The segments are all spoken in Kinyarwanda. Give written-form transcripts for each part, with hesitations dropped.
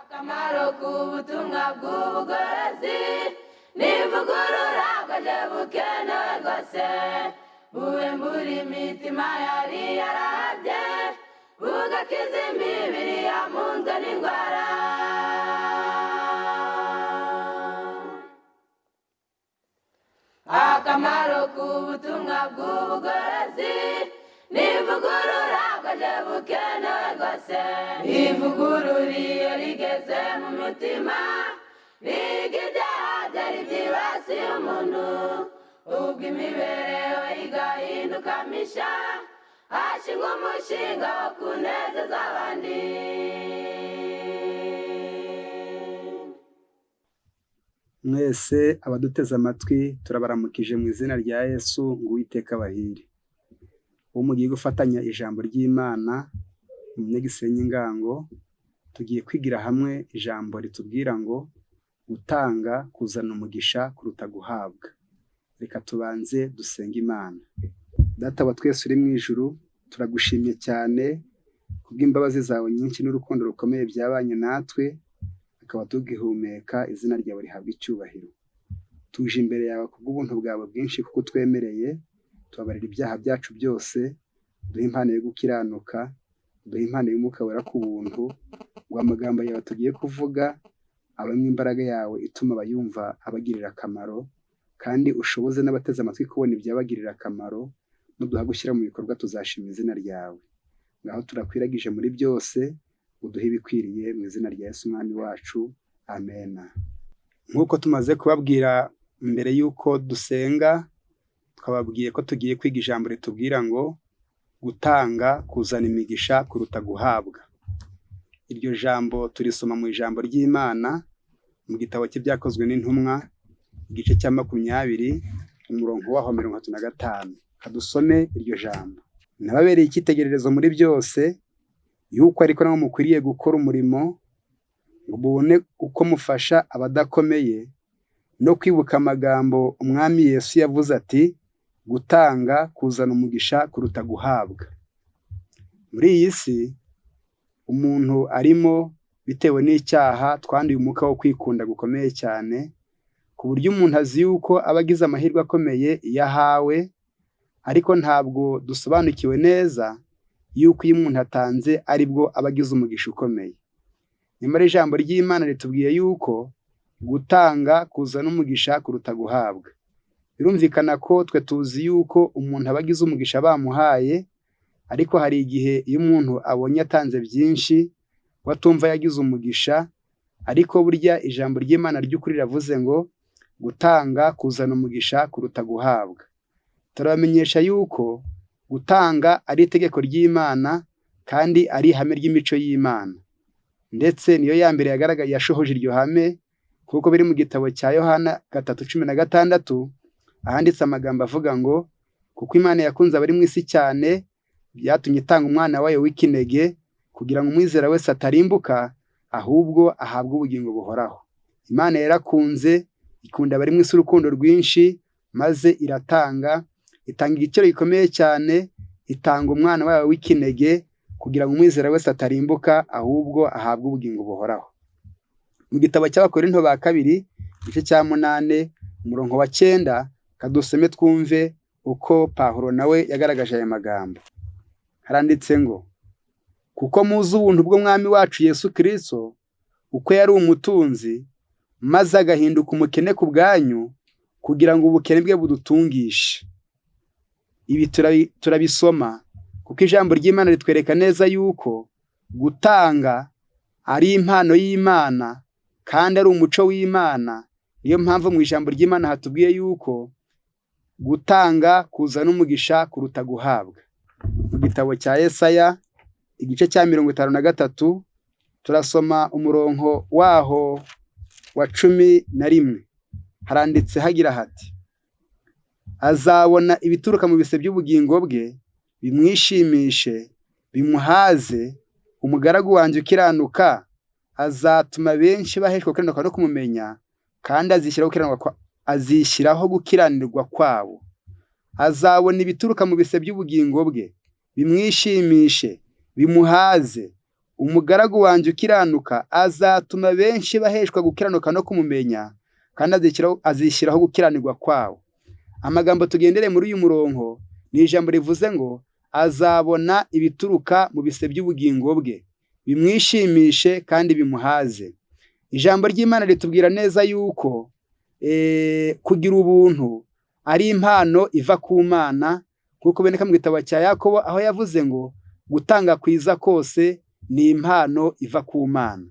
akamaro k'ubutumwa bw'ubugorozi n'ivugurura bwaje bukenewe rwose buwembura imitima yari yarabye bugakiza imibiri yamunzwe n'indwara. Akamaro k'ubutumwa bw'ubugorozi n'ivugurura bwaje bukenewe rwose ivugurura iyo rigeze mu mutima riga ibyaha byari byibasiye umuntu ubwo imibereho igahinduka misha hashingwa umushinga wo kunezeza abandi. Mwese abaduteze amatwi turabaramukije mu izina rya Yesu ngo Uwiteka abahire. Uwo mugiye gufatanya ijambo ry'Imana Umunyagisenyi Ngango, tugiye kwigira hamwe ijambo ritubwira ngo gutanga kuzana umugisha kuruta guhabwa. Reka tubanze dusenge Imana. Data wa twese uri mu ijuru, turagushimye cyane kubw'imbabazi zawe nyinshi n'urukundo rukomeye byabanye natwe, akaba tugihumeka, izina ryawe rihabwa icyubahiro. Tuje imbere yawe kubw'ubuntu bwawe bwinshi kuko utwemereye, tubabarira ibyaha byacu byose, duhe impano yo gukiranuka, duhe impano y'umwuka wera ku buntu, ngo amagambo yawe tugiye kuvuga abamwe imbaraga yawe ituma abayumva abagirira akamaro, kandi ushoboze n'abateze amatwi kubona ibyabagirira akamaro, nuduha gushyira mu bikorwa tuzashima izina ryawe. Ngaho turakwiragije muri byose, uduhe ibikwiriye mu izina rya Yesu Umwami wacu, amena. Nk'uko tumaze kubabwira mbere y'uko dusenga, twababwiye ko tugiye kwiga ijambo ritubwira ngo gutanga kuzana imigisha kuruta guhabwa. Iryo jambo turisoma mu ijambo ry'Imana mu gitabo cy'ibyakozwe n'intumwa igice cya 20 umurongo waho 35. Kadusome iryo jambo. Nababereye icyitegererezo muri byose, yuko ariko nabo mukwiriye gukora umurimo ngo mubone uko mufasha abadakomeye, no kwibuka amagambo Umwami Yesu yavuze ati gutanga kuzana umugisha kuruta guhabwa. Muri iyi si umuntu arimo bitewe n'icyaha twanduye umwuka wo kwikunda gukomeye cyane, ku buryo umuntu azi yuko aba agize amahirwe akomeye iyo ahawe, ariko ntabwo dusobanukiwe neza yuko iyo umuntu atanze aribwo aba agize umugisha ukomeye. Nyamara ijambo ry'Imana ritubwiye yuko gutanga kuzana umugisha kuruta guhabwa. Birumvikana ko twe tuzi yuko umuntu aba agize umugisha bamuhaye, ariko hari igihe iyo umuntu abonye atanze byinshi watumva yagize umugisha, ariko burya ijambo ry'Imana ry'ukuri riravuze ngo gutanga kuzana umugisha kuruta guhabwa. Turabamenyesha yuko gutanga ari itegeko ry'Imana kandi ari ihame ry'imico y'Imana, ndetse niyo ya mbere yagaragaye yashohoje iryo hame, kuko biri mu gitabo cya Yohana 3:16 ahanditse amagambo avuga ngo kuko Imana yakunze abari mu isi cyane byatumye itanga umwana wayo w'ikinege kugira ngo umwizera wese atarimbuka ahubwo ahabwe ubugingo buhoraho. Imana yarakunze, ikunda abari mu isi urukundo rwinshi, maze itanga igiciro gikomeye cyane, itanga umwana wayo w'ikinege kugira ngo umwizera wese atarimbuka ahubwo ahabwe ubugingo buhoraho. Mu gitabo cy'Abakorinto ba 2 igice cya 8 umurongo wa 9, kadusome twumve uko Pawulo nawe yagaragaje aya magambo. Haranditse ngo kuko muzi ubuntu bw'Umwami wacu Yesu Kristo, uko yari umutunzi maze agahinduka umukene ku bwanyu, kugira ngo ubukene bwe budutungishe. Ibi turabisoma kuko ijambo ry'Imana ritwereka neza yuko gutanga ari impano y'Imana kandi ari umuco w'Imana. Niyo mpamvu mu ijambo ry'Imana hatubwiye yuko gutanga kuzana umugisha kuruta guhabwa. Mu gitabo cya Yesaya igice cya 53 turasoma umurongo waho wa 11. Haranditse hagira hati azabona ibituruka mu bise by'ubugingo bwe bimwishimishe bimuhaze, umugaragu wanjye ukiranuka azatuma benshi baheshwa gukiranuka no kumumenya, kandi azishyiraho gukiranirwa kwabo. Azabona ibituruka mu bise by'ubugingo bwe bimwishimishe bimuhaze, umugaragu wanjye ukiranuka azatuma benshi baheshwa gukiranuka no kumumenya, kandi azishyiraho gukiranirwa kwawo. Amagambo tugendere muri uyu murongo ni ijambo rivuze ngo azabona ibituruka mu bise by'ubugingo bwe, bimwishimishe kandi bimuhaze. Ijambo ry'Imana ritubwira neza yuko kugira ubuntu ari impano iva ku Mana, nk'uko biboneka mu gitabo cya Yakobo, aho yavuze ngo gutanga kwiza kose ni impano iva ku Mana.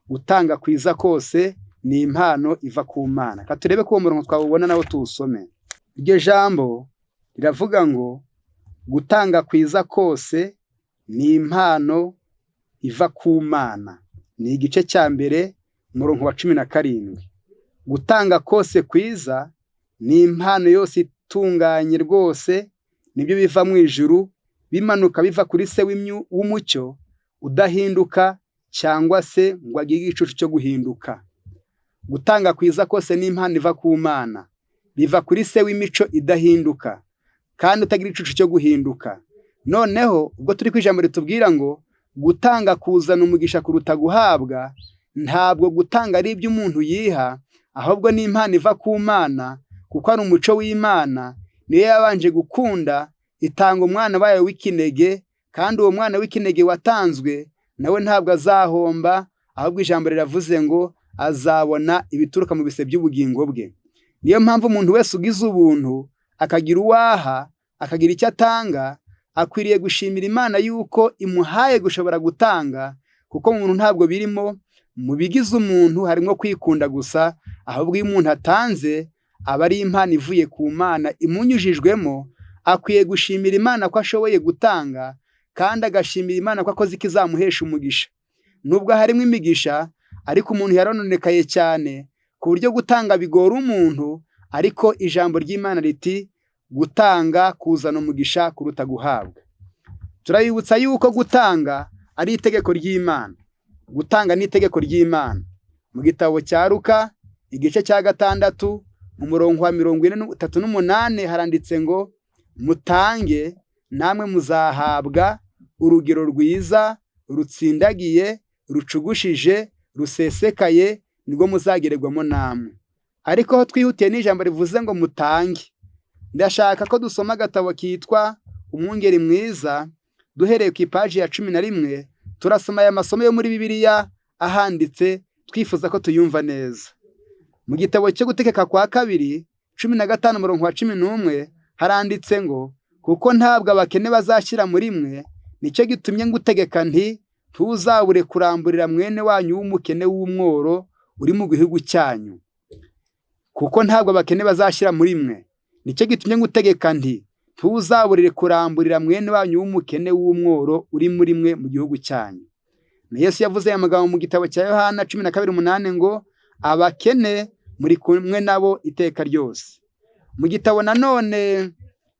Gutanga kwiza kose ni impano iva ku Mana. Ka turebe ko uwo murongo twawubona nawo tuwusome. Iryo jambo riravuga ngo gutanga kwiza kose ni impano iva ku Mana. Ni igice cya mbere umurongo wa 17. Gutanga kose kwiza ni impano yose itunganye rwose, nibyo biva mu ijuru bimanuka biva kuri se w'umucyo udahinduka cyangwa se ngo agire igicucu cyo guhinduka. Gutanga kwiza kose ni impano iva ku Mana, biva kuri se w'imico idahinduka kandi utagira igicucu cyo guhinduka. Noneho ubwo turi ku ijambo ritubwira ngo gutanga kuzana umugisha kuruta guhabwa, ntabwo gutanga ari ibyo umuntu yiha, ahubwo ni impano iva ku Mana, kuko ari umuco w'Imana. Niyo yabanje gukunda itanga umwana wayo w'ikinege, kandi uwo mwana w'ikinege watanzwe nawe ntabwo azahomba, ahubwo ijambo riravuze ngo azabona ibituruka mu bise by'ubugingo bwe. Niyo mpamvu umuntu wese ugize ubuntu akagira uwaha, akagira icyo atanga, akwiriye gushimira Imana yuko imuhaye gushobora gutanga, kuko umuntu ntabwo birimo mu bigize umuntu harimo kwikunda gusa, ahubwo iyo umuntu atanze aba ari impano ivuye ku Mana imunyujijwemo. Akwiye gushimira Imana ko ashoboye gutanga, kandi agashimira Imana ko akoze ikizamuhesha umugisha. Nubwo harimo imigisha, ariko umuntu yarononekaye cyane ku buryo gutanga bigora umuntu, ariko ijambo ry'Imana riti gutanga kuzana umugisha kuruta guhabwa. Turayibutsa yuko gutanga ari itegeko ry'Imana. Gutanga ni itegeko ry'Imana. Mu gitabo cya Luka igice cya 6 umurongo wa 38 haranditse ngo mutange namwe muzahabwa urugero rwiza, rutsindagiye, rucugushije, rusesekaye, nibwo muzagererwamo namwe. Ariko aho twihutiye n'ijambo rivuze ngo mutange, ndashaka ko dusoma agatabo kitwa Umwungeri Mwiza, duhereye ku ipaji ya 11. Turasoma aya masomo yo muri Bibiliya ahanditse, twifuza ko tuyumva neza. Mu gitabo cyo gutegeka kwa 2:15 umurongo wa 11 haranditse ngo kuko ntabwo abakene bazashyira muri mwe, nicyo gitumye ngutegeka nti ntuzabure kuramburira mwene wanyu w'umukene w'umworo uri mu gihugu cyanyu. Kuko ntabwo abakene bazashyira muri mwe, nicyo gitumye ngutegeka nti ntuzaburire kuramburira mwene wanyu w'umukene w'umworo uri muri mwe mu gihugu cyanyu. Na Yesu yavuze aya magambo mu gitabo cya Yohana 12:8 ngo abakene muri kumwe nabo iteka ryose. Mu gitabo nanone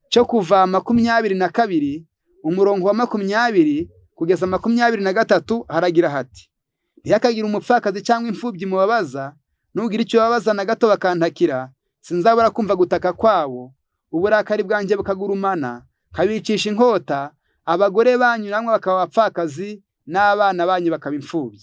cyo kuva 22 umurongo wa 20 kugeza 23 haragira hati ntihakagira umupfakazi cyangwa imfubyi mubabaza, nugira icyo babaza na gato bakantakira, sinzabura kumva gutaka kwabo, uburakari bwanjye bukagurumana, kabicisha inkota, abagore banyu namwe bakaba abapfakazi, n'abana banyu bakaba imfubyi.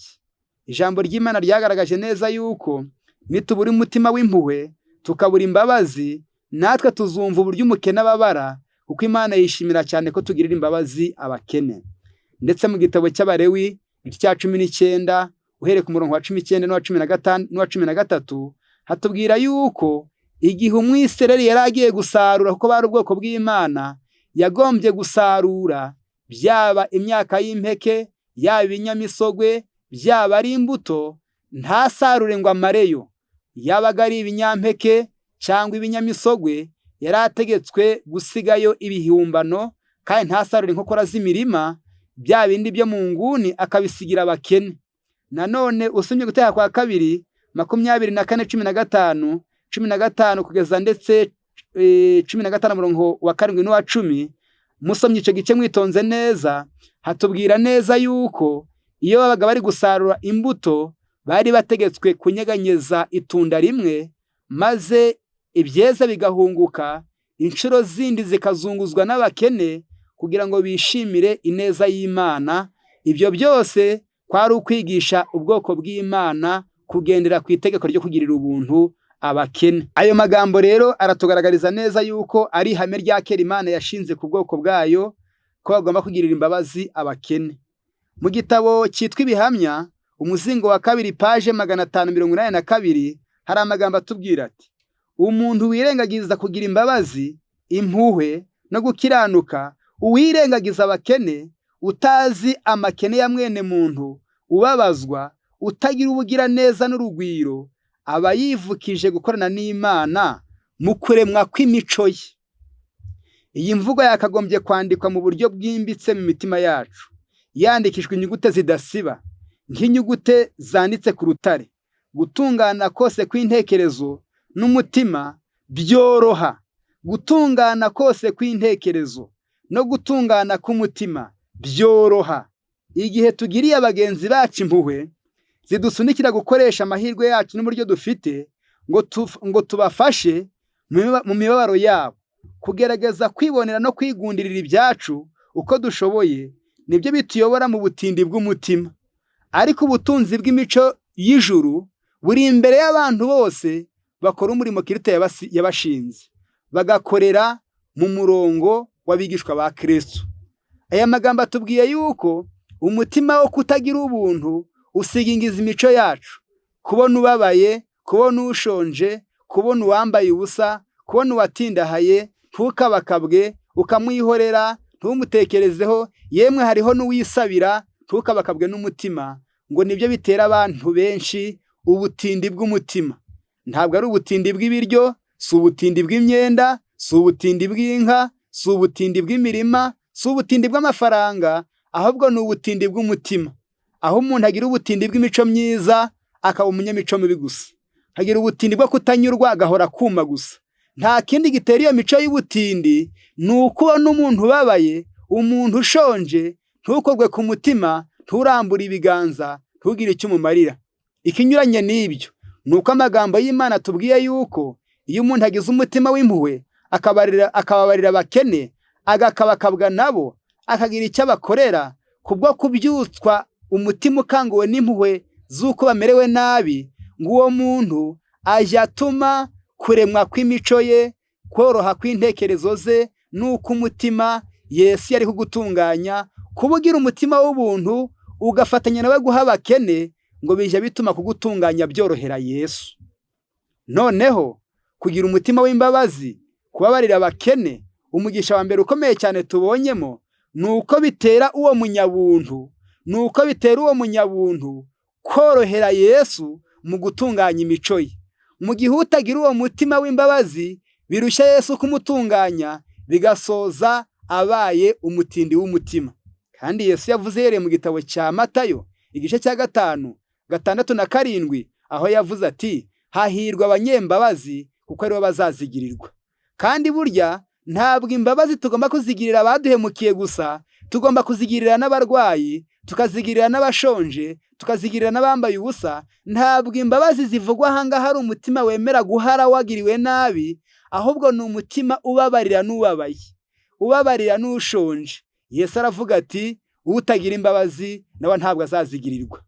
Ijambo ry'Imana ryagaragaje neza yuko nitubura umutima w'impuhwe, tukabura imbabazi, natwe tuzumva uburyo umukene ababara, kuko Imana yishimira cyane ko tugirira imbabazi abakene. Ndetse mu gitabo cy'Abalewi igice cya 19 uhereye ku murongo wa 19 n'uwa 15 n'uwa 13 hatubwira yuko igihe umwisirayeli yari agiye gusarura, kuko bari ubwoko bw'Imana, yagombye gusarura byaba imyaka y'impeke, yaba ibinyamisogwe, byaba ari imbuto, ntasarure ngo amareyo. Yabaga ari ibinyampeke cyangwa ibinyamisogwe, yari ategetswe gusigayo ibihumbano, kandi ntasarure inkokora z'imirima, bya bindi byo mu nguni akabisigira abakene. Nanone usomye Gutegeka kwa 2:24-15 15 kugeza ndetse 15 umurongo wa 7 n'uwa 10, musomye icyo gice mwitonze neza, hatubwira neza yuko iyo babaga bari gusarura imbuto, bari bategetswe kunyeganyeza itunda rimwe, maze ibyeza bigahunguka, inshuro zindi zikazunguzwa n'abakene, kugira ngo bishimire ineza y'Imana Ibyo byose kwari ukwigisha ubwoko bw'Imana kugendera ku itegeko ryo kugirira ubuntu abakene. Ayo magambo rero aratugaragariza neza yuko ari ihame rya kera Imana yashinze ku bwoko bwayo ko bagomba kugirira imbabazi abakene. Mu gitabo cyitwa Ibihamya, umuzingo wa 2 paje 582 hari amagambo atubwira ati: umuntu wirengagiza kugira imbabazi, impuhwe no gukiranuka, uwirengagiza abakene, utazi amakene ya mwene muntu, ubabazwa, utagira ubugira neza n'urugwiro, aba yivukije gukorana n'Imana mu kuremwa kw'imico ye. Iyi mvugo yakagombye kwandikwa mu buryo bwimbitse mu mitima yacu, yandikishwa inyugute zidasiba nk'inyugute zanditse ku rutare. Gutungana kose kw'intekerezo n'umutima byoroha. Gutungana kose kw'intekerezo no gutungana k'umutima byoroha igihe tugiriye abagenzi bacu impuhwe zidusunikira gukoresha amahirwe yacu n'uburyo dufite ngo tubafashe mu mibabaro yabo. Kugerageza kwibonera no kwigundirira ibyacu uko dushoboye nibyo bituyobora mu butindi bw'umutima. Ariko ubutunzi bw'imico y'ijuru buri imbere y'abantu bose bakora umurimo Kristo yabashinze, bagakorera mu murongo w'abigishwa ba Kristo. Aya magambo atubwiye yuko umutima wo kutagira ubuntu usigingiza imico yacu. Kubona ubabaye, kubona ushonje, kubona uwambaye ubusa, kubona uwatindahaye, ntukabakabwe, ukamwihorera, ntumutekerezeho, yemwe hariho n'uwisabira, ntukabakabwe n'umutima, ngo nibyo bitera abantu benshi ubutindi bw'umutima. Ntabwo ari ubutindi bw'ibiryo, si ubutindi bw'imyenda, si ubutindi bw'inka, si ubutindi bw'imirima, si ubutindi bw'amafaranga, ahubwo ni ubutindi bw'umutima. Aho umuntu agira ubutindi bw'imico myiza akaba umunyamico mibi gusa, hagira ubutindi bwo kutanyurwa agahora kuma gusa. Nta kindi gitera iyo mico y'ubutindi, ni ukubona umuntu ubabaye, umuntu ushonje, ntukorwe ku mutima, nturambure ibiganza, ntugire icyo umumarira. Ikinyuranye n'ibyo ni uko amagambo y'Imana atubwiye yuko iyo umuntu agize umutima w'impuhwe akababarira abakene, agakabakabwa nabo, akagira icyo abakorera kubwo kubyutswa umutima ukanguwe n'impuhwe z'uko bamerewe nabi, ngo uwo muntu ajya atuma kuremwa kw'imico ye, koroha kw'intekerezo ze, n'uko umutima Yesu yari kugutunganya, kuba ugira umutima w'ubuntu ugafatanya nawe guha abakene, ngo bijya bituma kugutunganya byorohera Yesu. Noneho kugira umutima w'imbabazi, kubabarira abakene, umugisha wa mbere ukomeye cyane tubonyemo ni uko bitera uwo munyabuntu korohera Yesu mu gutunganya imico ye. Mu gihe utagira uwo mutima w'imbabazi, birushya Yesu kumutunganya, bigasoza abaye umutindi w'umutima. Kandi Yesu yavuze yereye mu gitabo cya Matayo igice cya 5:6-7, aho yavuze ati: hahirwa abanyembabazi kuko aribo bazazigirirwa. Kandi burya ntabwo imbabazi tugomba kuzigirira abaduhemukiye gusa, tugomba kuzigirira n'abarwayi, tukazigirira n'abashonje, tukazigirira n'abambaye ubusa. Ntabwo imbabazi zivugwa ahangaha hari umutima wemera guhara wagiriwe nabi, ahubwo ni umutima ubabarira n'ubabaye, ubabarira n'ushonje. Yesu aravuga ati: utagira imbabazi nawe ntabwo azazigirirwa.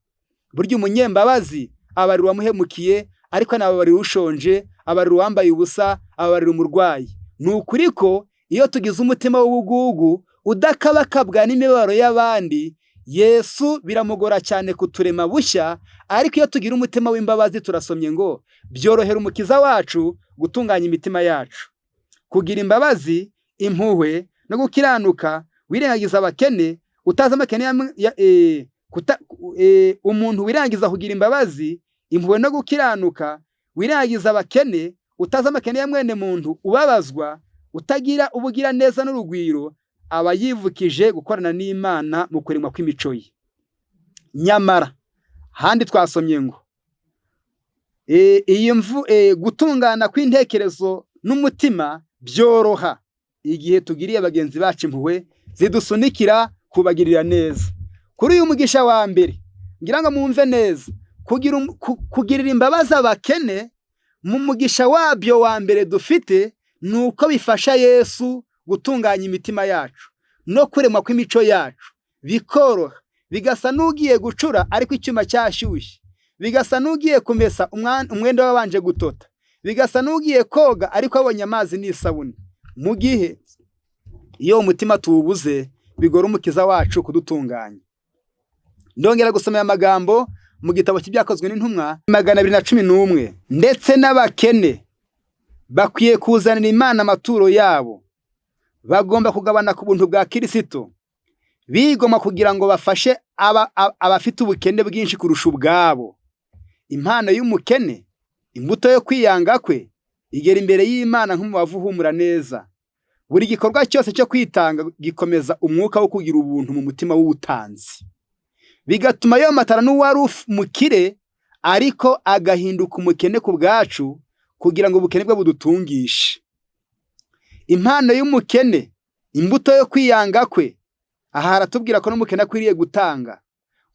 Burya umunyembabazi abarira uwamuhemukiye, ariko anababarira ushonje, abarira uwambaye ubusa, ababarira umurwayi. Ni ukuri ko iyo tugize umutima w'ubugugu udakabakabwa n'imibabaro y'abandi, Yesu biramugora cyane kuturema bushya. Ariko iyo tugira umutima w'imbabazi, turasomye ngo byorohera umukiza wacu gutunganya imitima yacu. Kugira imbabazi, impuhwe no gukiranuka, wirengagiza abakene, utazi amakene umuntu wirengagiza kugira imbabazi, impuhwe no gukiranuka, wirengagiza abakene, utazi amakene ya mwene muntu, ubabazwa, utagira ubugira neza n'urugwiro, aba yivukije gukorana n'Imana mu kuremwa kw'imico ye. Nyamara handi twasomye ngo gutungana kw'intekerezo n'umutima byoroha igihe tugiriye abagenzi bacu impuhwe zidusunikira kubagirira neza. Kuri uyu mugisha wa mbere ngira ngo mwumve neza, kugirira imbabazi abakene, mu mugisha wabyo wa mbere dufite ni uko bifasha Yesu gutunganya imitima yacu no kuremwa kw'imico yacu, bikoroha bigasa n'ugiye gucura ariko icyuma cyashyushye, bigasa n'ugiye kumesa umwenda wabanje gutota, bigasa n'ugiye koga ariko abonye amazi n'isabune. Mu gihe iyo umutima tuwubuze bigora umukiza wacu kudutunganya. Ndongera gusoma aya magambo mu gitabo cy'ibyakozwe n'intumwa 211. Ndetse n'abakene bakwiye kuzanira Imana amaturo yabo, bagomba kugabana ku buntu bwa Kristo, bigoma kugira ngo bafashe abafite ubukene bwinshi kurusha ubwabo. Impano y'umukene, imbuto yo kwiyanga kwe, igera imbere y'Imana nk'umubavu uhumura neza. Buri gikorwa cyose cyo kwitanga gikomeza umwuka wo kugira ubuntu mu mutima w'ubutanzi, bigatuma yomatana n'uwari umukire ariko agahinduka umukene ku bwacu kugira ngo ubukene bwe budutungishe. Impano y'umukene, imbuto yo kwiyanga kwe, aha haratubwira ko n'umukene akwiriye gutanga,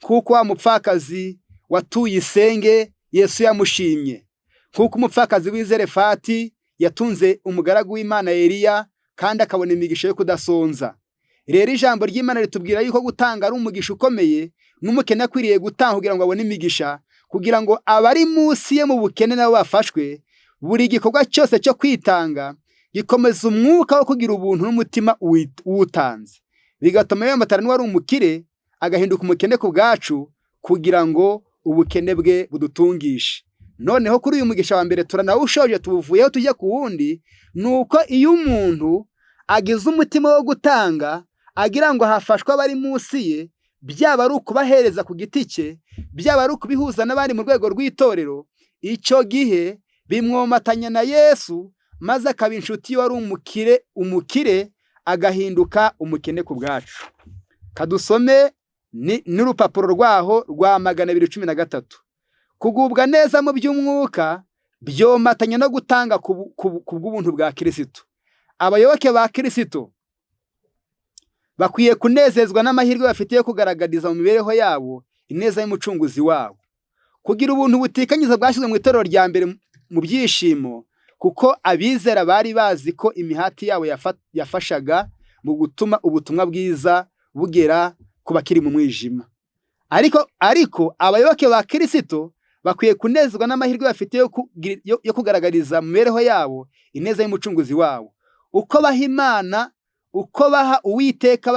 kuko wa mupfakazi watuye isenge Yesu yamushimye, kuko umupfakazi w'Izerefati yatunze umugaragu w'Imana Eliya kandi akabona imigisha yo kudasonza. Rero ijambo ry'Imana ritubwira yuko gutanga ari umugisha ukomeye, n'umukene akwiriye gutanga kugira ngo abone imigisha, kugira ngo abari munsi ye mu bukene nabo bafashwe. Buri gikorwa cyose cyo kwitanga gikomeza umwuka wo kugira ubuntu n'umutima uwutanze, bigatuma yomatana n'uwari umukire agahinduka umukene ku bwacu kugira ngo ubukene bwe budutungishe. Noneho kuri uyu mugisha wa mbere turanawushoje tubuvuyeho tujya ku wundi, nuko iyo umuntu agize umutima wo gutanga agira ngo hafashwe abari munsi ye, byaba ari ukubahereza ku giti cye, byaba ari ukubihuza n'abandi mu rwego rw'itorero, icyo gihe bimwomatanya na Yesu, maze akaba inshuti wari umukire agahinduka umukene ku bwacu. Kadusome n'urupapuro rwaho rwa 213. Kugubwa neza mu by'umwuka byomatanya no gutanga ku bw'ubuntu bwa Kristo. Abayoboke ba Kristo bakwiye kunezezwa n'amahirwe bafite yo kugaragariza mu mibereho yabo ineza y'umucunguzi wabo, kugira ubuntu butikanyiza bwashyizwe mu itorero rya mbere mu byishimo, kuko abizera bari bazi ko imihati yabo yafashaga mu gutuma ubutumwa bwiza bugera ku bakiri mu mwijima. Ariko abayoboke ba Kristo bakwiye kunezezwa n'amahirwe bafite yo kugaragariza mu mibereho yabo ineza y'umucunguzi wabo, uko baha Imana, uko baha Uwiteka,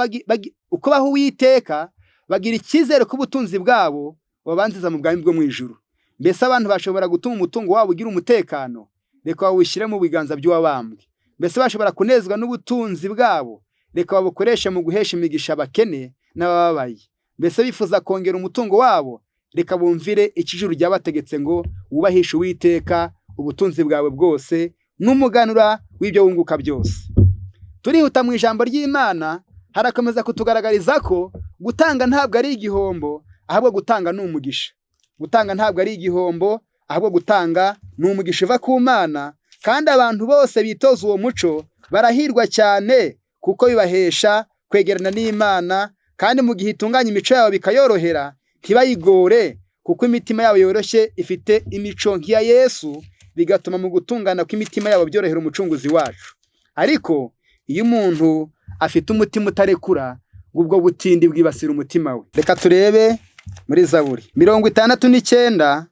bagira icyizere ko ubutunzi bwabo babanziza mu bwami bwo mu ijuru. Mbese abantu bashobora gutuma umutungo wabo ugira umutekano? Reka bawushyire mu biganza by'uwabambwe. Mbese bashobora kunezwa n'ubutunzi bwabo? Reka babukoreshe mu guhesha imigisha abakene n'abababaye. Mbese bifuza kongera umutungo wabo? Reka bumvire ikijuru ryabategetse ngo wubahishe Uwiteka ubutunzi bwawe bwose n'umuganura w'ibyo wunguka byose. Turihuta mu ijambo ry'Imana, harakomeza kutugaragariza ko gutanga ntabwo ari igihombo, ahubwo gutanga ni umugisha. Gutanga ntabwo ari igihombo, ahubwo gutanga ni umugisha uva ku Mana, kandi abantu bose bitoza uwo muco barahirwa cyane, kuko bibahesha kwegerana n'Imana, kandi mu gihe itunganya imico yabo bikayorohera, ntibayigore, kuko imitima yabo yoroshye ifite imico nk'iya Yesu, bigatuma mu gutungana kw'imitima yabo byorohera umucunguzi wacu. Ariko iyo umuntu afite umutima utarekura, ubwo butindi bwibasira umutima we. Reka turebe muri Zaburi 69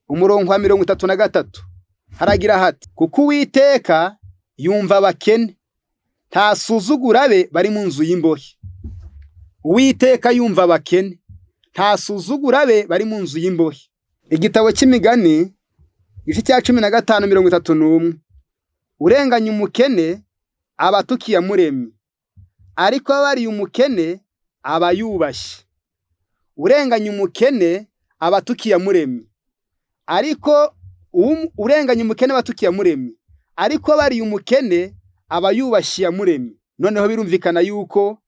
umurongo wa 33, haragira hati: kuko Uwiteka yumva abakene, ntasuzugura abe bari mu nzu y'imbohe. Uwiteka yumva abakene, ntasuzugura abe bari mu nzu y'imbohe. Igitabo cy'Imigani igice cya 15:31. Urenganya umukene aba atukiye Muremyi, ariko abariye umukene aba yubashye. Urenganya umukene aba atukiye Muremyi, ariko urenganya umukene aba atukiye Muremyi, ariko abariye umukene aba yubashye Muremyi. Noneho birumvikana yuko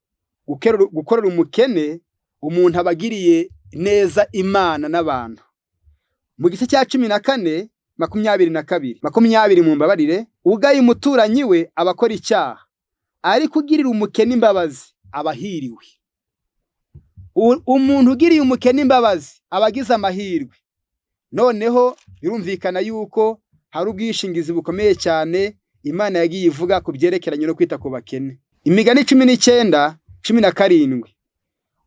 gukorera umukene umuntu abagiriye neza Imana n'abantu. Mu gice cya 14 20 mumbabarire, ugaye umuturanyi we abakora icyaha, ariko ugirira umukene imbabazi abahiriwe. Umuntu ugiriye umukene imbabazi abagize amahirwe. Noneho birumvikana yuko hari ubwishingizi bukomeye cyane Imana yagiye ivuga ku byerekeranye no kwita ku bakene. Imigani 19:17.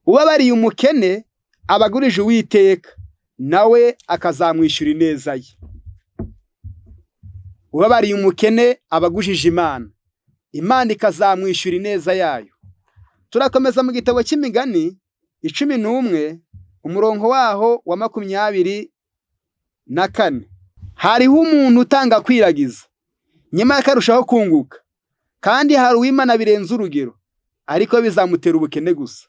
Ubabariye umukene abagurije Uwiteka nawe akazamwishyura ineza ye. Ubabariye umukene abagujije Imana, Imana ikazamwishyura ineza yayo. Turakomeza mu gitabo cy'Imigani 11 umurongo waho wa 24. Hariho umuntu utanga kwiragiza nyamara akarushaho kunguka, kandi hari uwimana birenze urugero ariko bizamutera ubukene gusa.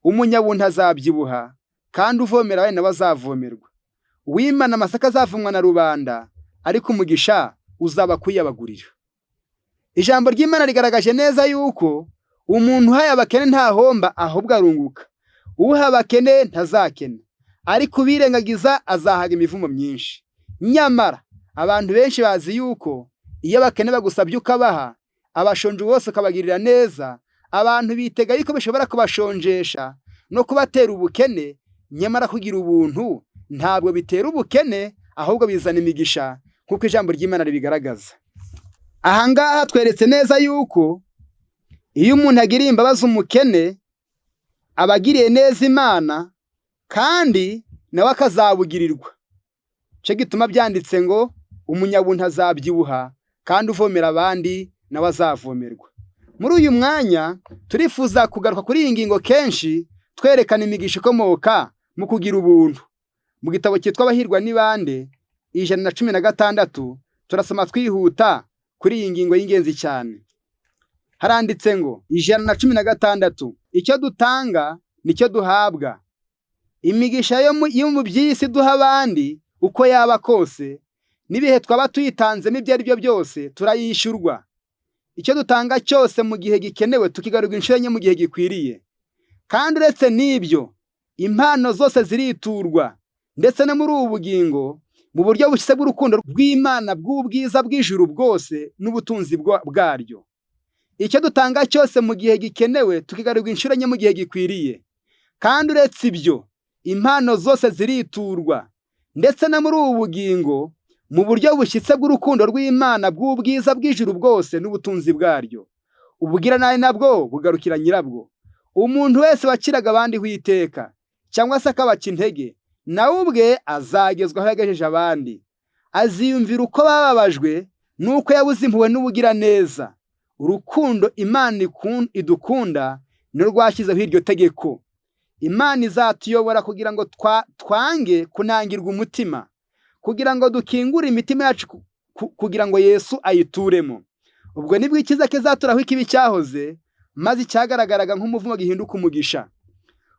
Umunyabuntu azabyibuha kandi uvomera we nawe azavomerwa. Uwimana amasaka azavumwa na rubanda ariko umugisha uzaba kwiyabagurira. Ijambo ry'Imana rigaragaje neza yuko umuntu uhaye abakene ntahomba ahubwo arunguka. Uha abakene ntazakena, ariko ubirengagiza azahaga imivumo myinshi. Nyamara abantu benshi bazi yuko iyo abakene bagusabye ukabaha, abashonje bose ukabagirira neza, abantu bitega yuko bishobora kubashonjesha no kubatera ubukene. Nyamara kugira ubuntu ntabwo bitera ubukene, ahubwo bizana imigisha nk'uko ijambo ry'Imana ribigaragaza. Ahangaha tweretse neza yuko iyo umuntu agiriye imbabazi umukene abagiriye neza Imana, kandi nawe akazabugirirwa. Cyo gituma byanditse ngo umunyabuntu azabyibuha kandi uvomera abandi nawe azavomerwa. Muri uyu mwanya turifuza kugaruka kuri iyi ngingo kenshi, twerekana imigisha ikomoka mu kugira ubuntu. Mu gitabo cyitwa Abahirwa ni bande 116 turasoma twihuta kuri iyi ngingo y'ingenzi cyane. Haranditse ngo 116, icyo dutanga nicyo duhabwa. Imigisha yo mu by'isi duha abandi uko yaba kose, n'ibihe twaba tuyitanzemo ibyo ari byo byose turayishyurwa. Icyo dutanga cyose mu gihe gikenewe tukigaruka inshuro enye mu gihe gikwiriye. Kandi uretse n'ibyo, impano zose ziriturwa, ndetse no muri ubu bugingo mu buryo bushyitse bw'urukundo rw'Imana bw'ubwiza bw'ijuru bwose n'ubutunzi bwaryo. Icyo dutanga cyose mu gihe gikenewe tukigaruka inshuro enye mu gihe gikwiriye. Kandi uretse ibyo, impano zose ziriturwa, ndetse no muri ubu bugingo mu buryo bushyitse bw'urukundo rw'Imana bw'ubwiza bw'ijuru bwose n'ubutunzi bwaryo. Ubugiranabi nabwo bugarukira nyirabwo. Umuntu wese wakiraga abandi Uwiteka cyangwa se akabaca intege, nawe ubwe azagezwaho yagejeje abandi. Aziyumvira uko bababajwe nuko yabuze impuhwe n'ubugiraneza. Urukundo Imana idukunda ni rwashyizeho iryo tegeko. Imana izatuyobora kugira ngo twange kunangirwa umutima, kugira ngo dukingure imitima yacu kugira ngo Yesu ayituremo. Ubwo nibwo icyiza kizaturaho ikibi cyahoze, maze icyagaragaraga nk'umuvumo gihinduka umugisha.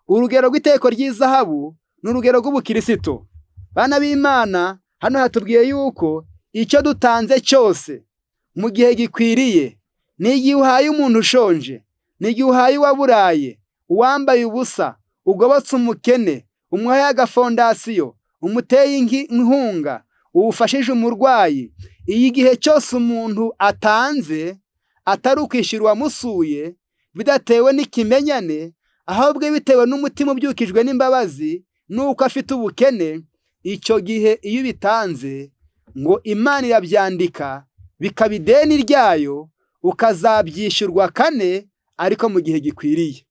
Urugero rw'iteko ry'izahabu n'urugero rw'ubukristo. Bana b'Imana, hano hatubwiye yuko icyo dutanze cyose mu gihe gikwiriye, n'igihe uhaye umuntu ushonje, n'igihe uhaye uwaburaye, uwambaye ubusa, ugobotse umukene, umuhaye agafondasiyo, umuteye inkunga, uwufashije umurwayi, iyo igihe cyose umuntu atanze atari ukwishyura uwamusuye, bidatewe n'ikimenyane, ahubwo bitewe n'umutima ubyukijwe n'imbabazi nuko afite ubukene, icyo gihe iyo ubitanze ngo Imana irabyandika bikaba ideni ryayo, ukazabyishyurwa 4 ariko mu gihe gikwiriye.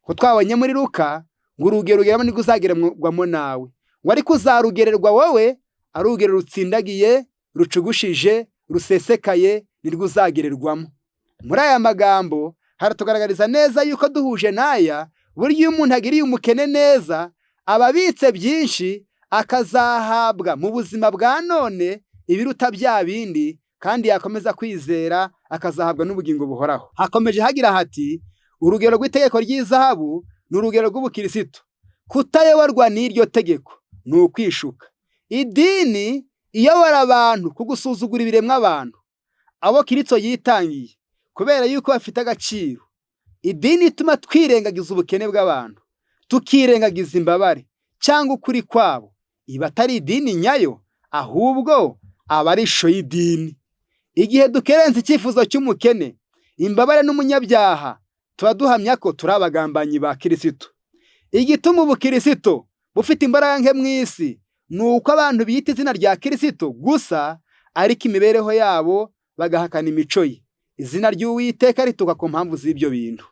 Ko twabonye muri Luka ngo urugero rugeramo niko uzagererwamo nawe, ngo ariko uzarugererwa wowe ari urugero rutsindagiye, rucugushije, rusesekaye, nirwo uzagererwamo. Muri aya magambo haratugaragariza neza yuko duhuje n'aya, buryo iyo umuntu agiriye umukene neza ababitse byinshi, akazahabwa mu buzima bwa none ibiruta bya bindi, kandi yakomeza kwizera akazahabwa n'ubugingo buhoraho. Hakomeje hagira hati, urugero rw'itegeko ry'izahabu n'urugero rw'ubukristo. Kutayoborwa n'iryo tegeko ni ukwishuka. Idini iyobora abantu kugusuzugura ibiremwa abantu abo Kristo yitangiye kubera yuko bafite agaciro. Idini ituma twirengagiza ubukene bw'abantu, tukirengagiza imbabare cyangwa ukuri kwabo. Iba atari idini nyayo, ahubwo aba ari ishusho y'idini. Igihe dukerenze icyifuzo cy'umukene, imbabare n'umunyabyaha, tuba duhamya ko turi abagambanyi ba Kristo. Igituma ubukristo bufite imbaraga nke mu isi ni uko abantu biyita izina rya Kristo gusa, ariko imibereho yabo bagahakana imico ye. Izina ry'Uwiteka rituka ku mpamvu z'ibyo bintu.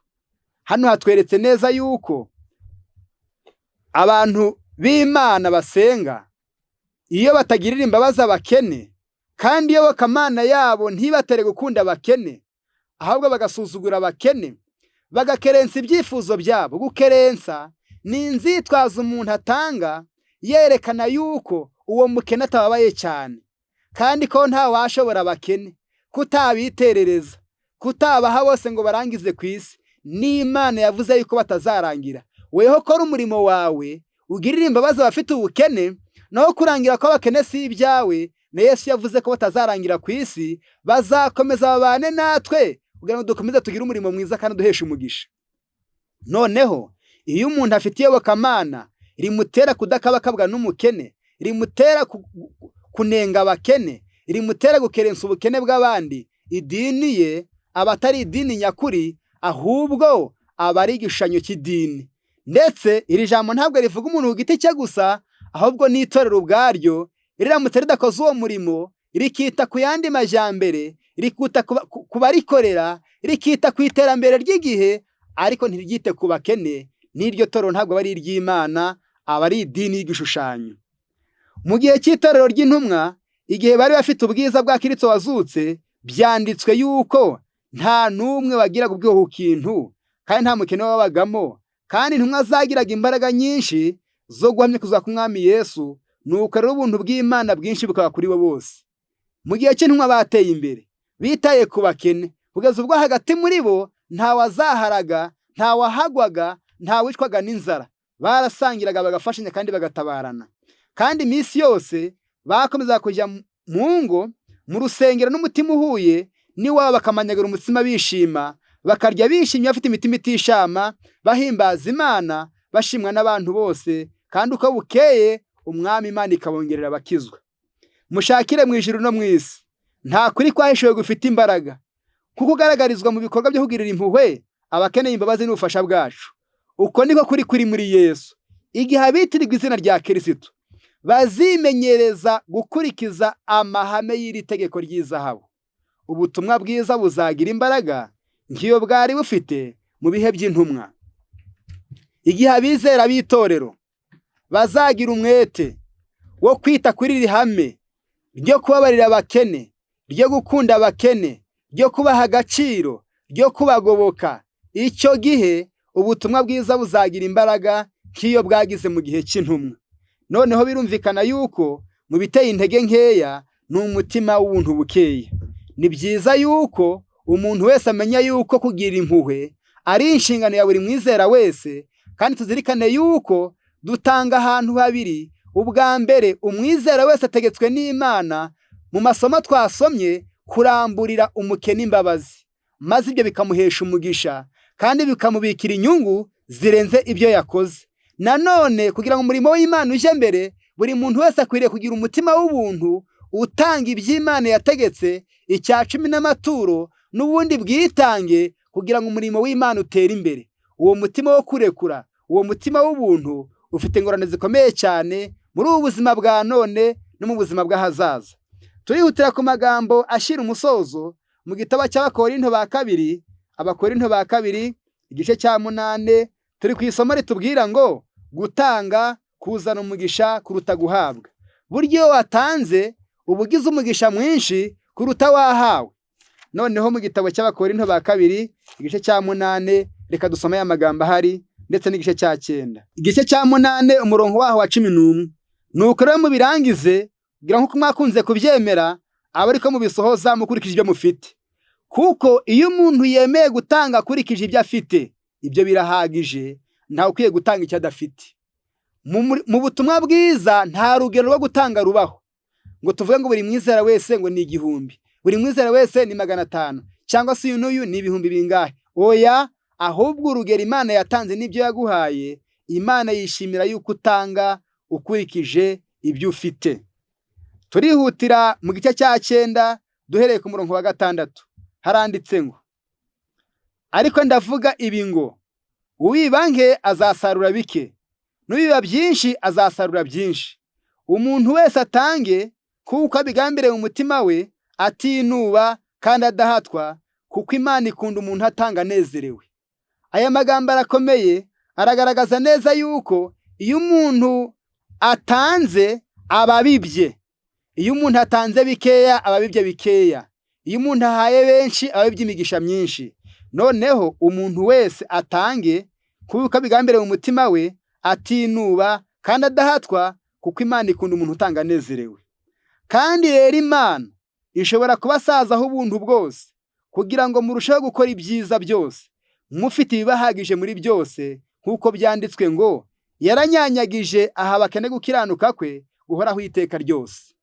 Hano hatweretse neza yuko abantu b'Imana basenga iyo batagirira imbabazi abakene kandi iyobokamana yabo ntibatere gukunda abakene, ahubwo bagasuzugura abakene, bagakerensa ibyifuzo byabo. Gukerensa ni inzitwazo umuntu atanga yerekana yuko uwo mukene atababaye cyane, kandi ko nta washobora abakene, kutabiterereza, kutabaha bose ngo barangize ku isi. N'Imana yavuze yuko batazarangira. Weho kora umurimo wawe, ugirira imbabazi abafite ubukene, naho kurangira ko abakene si ibyawe. Na Yesu yavuze ko batazarangira ku isi, bazakomeza babane natwe kugira ngo dukomeze tugire umurimo mwiza kandi duheshe umugisha. Noneho iyo umuntu afite iyobokamana rimutera kudakabakabwa n'umukene, rimutera kunenga abakene, rimutera gukerensa ubukene bw'abandi, idini ye aba atari idini nyakuri, ahubwo aba ari igishushanyo cy'idini. Ndetse iri jambo ntabwo rivuga umuntu ku giti cye gusa, ahubwo n'itorero ubwaryo riramutse ridakoze uwo murimo, rikita ku yandi majyambere, rikita ku barikorera, rikita ku iterambere ry'igihe, ariko ntiryite ku bakene, n'iryo torero ntabwo ari iry'Imana, aba ari idini y'igishushanyo. Mu gihe cy'itorero ry'intumwa, igihe bari bafite ubwiza bwa Kristo wazutse, byanditswe yuko nta n'umwe wagiraga ubwoba ku kintu, kandi nta mukene wabagamo, kandi intumwa zagiraga imbaraga nyinshi zo guhamya kuza k'Umwami Yesu. Nuko rero ubuntu bw'Imana bwinshi bukaba kuri bo bose. Mu gihe cy'intumwa bateye imbere, bitaye ku bakene, kugeza ubwo hagati muri bo nta wazaharaga, nta wahagwaga, nta wicwaga n'inzara. Barasangiraga, bagafashanya kandi bagatabarana. Kandi iminsi yose bakomeza kujya mu ngo, mu rusengero n'umutima uhuye, n'iwabo bakamanyagura umutsima bishima, bakarya bishimye bafite imitima itishama, bahimbaza Imana, bashimwa n'abantu bose, kandi uko bukeye Umwami Imana ikabongerera abakizwa. Mushakire mu ijuru no mu isi, nta kuri kwahishuwe gufite imbaraga, kuko ugaragarizwa mu bikorwa byo kugirira impuhwe abakeneye imbabazi n'ubufasha bwacu. Uko niko kuri muri Yesu. Igihe abitirirwa izina rya Kristo bazimenyereza gukurikiza amahame y'iri tegeko ry'izahabu, ubutumwa bwiza buzagira imbaraga nk'iyo bwari bufite mu bihe by'intumwa. Igihe abizera b'itorero bazagira umwete wo kwita kuri iri hame ryo kubabarira abakene, ryo gukunda abakene, ryo kubaha agaciro, ryo kubagoboka, icyo gihe ubutumwa bwiza buzagira imbaraga nk'iyo bwagize mu gihe cy'intumwa. Noneho birumvikana yuko mu biteye intege nkeya ni umutima w'ubuntu bukeya. Ni byiza yuko umuntu wese amenya yuko kugira impuhwe ari inshingano ya buri mwizera wese, kandi tuzirikane yuko dutanga ahantu habiri. Ubwa mbere, umwizera wese ategetswe n'Imana mu masomo twasomye kuramburira umukene imbabazi, maze ibyo bikamuhesha umugisha kandi bikamubikira inyungu zirenze ibyo yakoze. Nanone kugira ngo umurimo w'Imana uje mbere, buri muntu wese akwiriye kugira umutima w'ubuntu, utanga iby'Imana yategetse, icya cumi n'amaturo n'ubundi bwitange, kugira ngo umurimo w'Imana utere imbere. Uwo mutima wo kurekura, uwo mutima w'ubuntu ufite ingorane zikomeye cyane muri ubu buzima bwa none no mu buzima bw'ahazaza. Turihutira ku magambo ashyira umusozo mu gitabo cy'Abakorinto ba kabiri, Abakorinto ba kabiri igice cya 8, turi ku isomo ritubwira ngo gutanga kuzana umugisha kuruta guhabwa. Buryo watanze ubugize umugisha mwinshi kuruta wahawe. Noneho mu gitabo cy'Abakorinto ba kabiri igice cya 8, reka dusome aya magambo ahari, ndetse n'igice cya 9. Igice cya 8 umurongo waho wa 11. Nuko rero mubirangize kugira ngo mwakunze kubyemera, aba ariko mubisohoza mukurikije ibyo mufite. Kuko iyo umuntu yemeye gutanga akurikije ibyo afite, ibyo birahagije, ntawe ukwiye gutanga icyo adafite. Mu butumwa bwiza nta rugero rwo gutanga rubaho ngo tuvuge ngo buri mwizera wese ngo ni 1000, buri mwizera wese ni 500, cyangwa se uyu n'uyu ni 1000 bingahe. Oya, ahubwo urugero Imana yatanze n'ibyo yaguhaye. Imana yishimira yuko utanga ukurikije ibyo ufite. Turihutira mu gice cya 9 duhereye ku murongo wa 6, haranditse ngo ariko ndavuga ibi ngo uwiba nke azasarura bike, n'uwiba byinshi azasarura byinshi. Umuntu wese atange kuko abigambiriye mu mutima we, atinuba kandi adahatwa, kuko Imana ikunda umuntu atanga anezerewe. Aya magambo arakomeye, aragaragaza neza yuko iyo umuntu atanze aba abibye, iyo umuntu atanze bikeya aba abibye bikeya, iyo umuntu ahaye benshi aba abibye imigisha myinshi. Noneho umuntu wese atange kuko abigambiriye mu mutima we, atinuba kandi adahatwa, kuko Imana ikunda umuntu utanga anezerewe. Kandi rero Imana ishobora kubasazaho ubuntu bwose, kugira ngo murusheho gukora ibyiza byose, mufite ibibahagije muri byose, nk'uko byanditswe ngo yaranyanyagije aha abakene gukiranuka kwe guhoraho iteka ryose.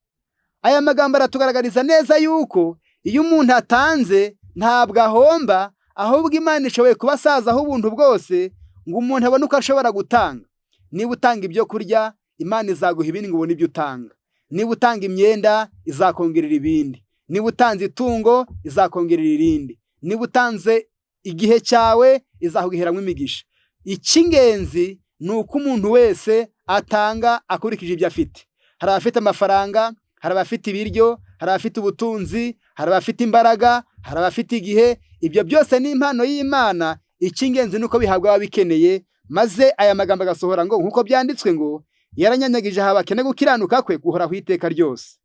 Aya magambo aratugaragariza neza yuko iyo umuntu atanze ntabwo ahomba, ahubwo Imana ishoboye kubasazaho ubuntu bwose ngo umuntu abone uko ashobora gutanga. Niba utanga ibyo kurya, Imana izaguha ibindi ngo ubone ibyo utanga. Niba utanga imyenda, izakongerera ibindi. Niba utanze itungo, izakongerera irindi. Niba utanze igihe cyawe, izahugiheramo imigisha. Icy'ingenzi ni uko umuntu wese atanga akurikije ibyo afite. Hari abafite amafaranga, hari abafite ibiryo, hari abafite ubutunzi, hari abafite imbaraga, hari abafite igihe. Ibyo byose ni impano y'Imana. Icy'ingenzi ni uko bihabwa ababikeneye, maze aya magambo agasohora ngo nk'uko byanditswe ngo yaranyanyagije aha abakene gukiranuka kwe guhoraho iteka ryose.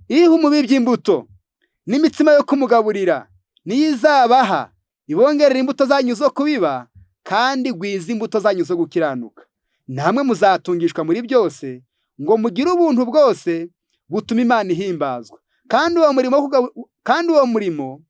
Iha umubibyi imbuto n'imitsima yo kumugaburira, niyo izabaha ibongerera imbuto zanyu zo kubiba, kandi gwiza imbuto zanyu zo gukiranuka. Namwe muzatungishwa muri byose, ngo mugire ubuntu bwose butuma Imana ihimbazwa. Kandi uwo murimo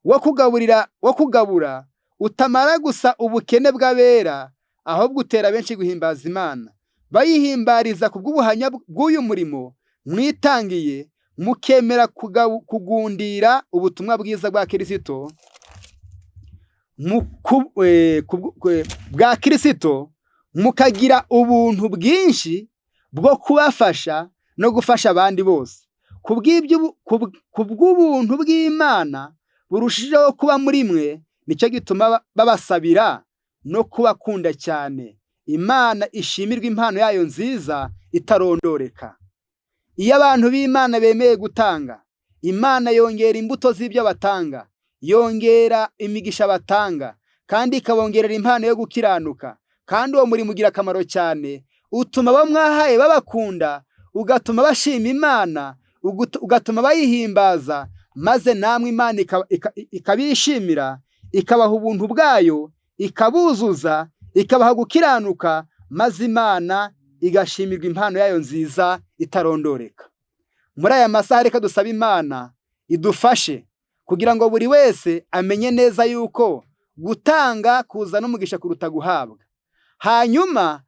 wo kugabura utamara gusa ubukene bw'abera, ahubwo utera benshi guhimbaza Imana, bayihimbariza ku bw'ubuhamya bw'uyu murimo mwitangiye, mukemera kugundira ubutumwa bwiza bwa Kristo, mukagira ubuntu bwinshi bwo kubafasha no gufasha abandi bose. Ku bw'ubuntu bw'Imana burushijeho kuba muri mwe, nicyo gituma babasabira no kubakunda cyane. Imana ishimirwa impano yayo nziza itarondoreka. Iyo abantu b'Imana bemeye gutanga, Imana yongera imbuto z'ibyo batanga, yongera imigisha batanga, kandi ikabongerera impano yo gukiranuka. Kandi uwo murimo ugira akamaro cyane, utuma abo mwahaye babakunda, ugatuma bashima Imana, ugatuma bayihimbaza, maze namwe Imana ikabishimira, ikabaha ubuntu bwayo, ikabuzuza, ikabaha gukiranuka, maze Imana igashimirwa impano yayo nziza itarondoreka. Muri aya masaha reka dusaba Imana idufashe kugira ngo buri wese amenye neza yuko gutanga kuzana umugisha kuruta guhabwa. Hanyuma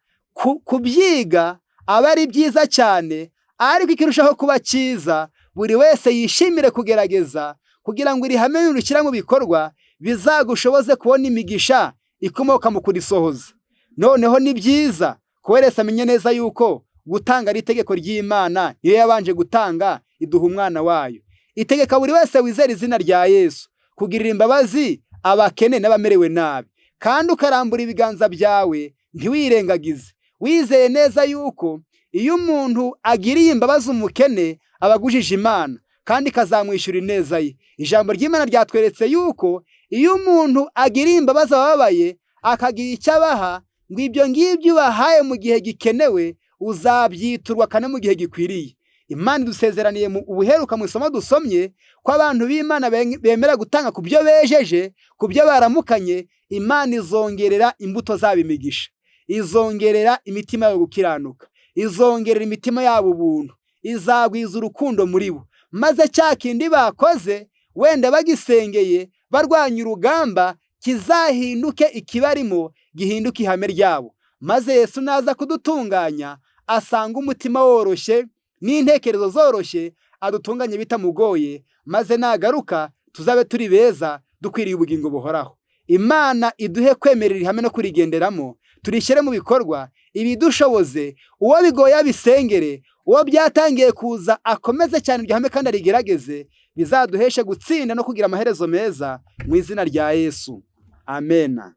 kubyiga aba ari byiza cyane, ariko ikirushaho kuba cyiza buri wese yishimire kugerageza, kugira ngo iri hame nirushyira mu bikorwa bizagushoboze kubona imigisha ikomoka mu kurisohoza. Noneho ni byiza ko wese amenye neza yuko gutanga ari itegeko ry'Imana. Iyo yabanje gutanga iduha umwana wayo. Itegeka buri wese wizera izina rya Yesu kugirira imbabazi abakene n'abamerewe nabi, kandi ukarambura ibiganza byawe ntiwirengagize, wizeye neza yuko iyo umuntu agiriye imbabazi umukene abagujije Imana, kandi ikazamwishyura ineza ye. Ijambo ry'Imana ryatweretse yuko iyo umuntu agiriye imbabazi ababaye akagira icyo abaha, ngo ibyo ngibyo ubahaye mu gihe gikenewe uzabyiturwa kane mu gihe gikwiriye. Imana idusezeraniye mu ubuheruka mu isomo dusomye ko abantu b'Imana bemera gutanga ku byo bejeje, ku byo baramukanye, Imana izongerera imbuto zabo imigisha, izongerera imitima yo gukiranuka, izongerera imitima yabo ubuntu, izagwiza urukundo muri bo, maze cya kindi bakoze wenda bagisengeye barwanya urugamba kizahinduke ikibarimo, gihinduke ihame ryabo. Maze Yesu naza kudutunganya asanga umutima woroshye n'intekerezo zoroshye, adutunganye bitamugoye, maze nagaruka tuzabe turi beza dukwiriye ubugingo buhoraho. Imana iduhe kwemerera ihame no kurigenderamo, turishyire mu bikorwa, ibidushoboze. Uwo bigoye abisengere, uwo byatangiye kuza akomeze cyane iryo hame kandi arigerageze, bizaduheshe gutsinda no kugira amaherezo meza mu izina rya Yesu. Amena.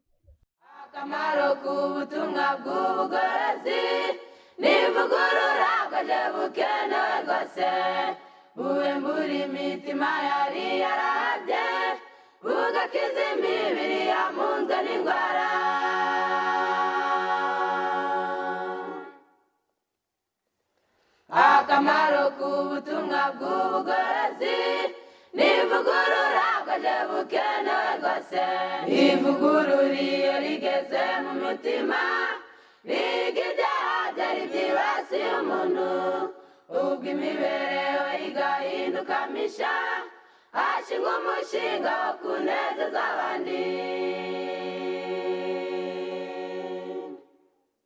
Akamaro k'ubutumwa bw'ubugorozi n'ivugurura bwaje bukenewe rwose, buwembura imitima yari yarabye, bugakiza imibiri yamunzwe n'indwara. akamaro k'ubutumwa bw'ubugorozi n'ivugurura bwaje bukenewe rwose. Ivugurura iyo rigeze mu mutima biga ibyaha byari byibasiye umuntu, ubwo imibereho igahinduka misha, hashingwa umushinga wo kunezeza abandi.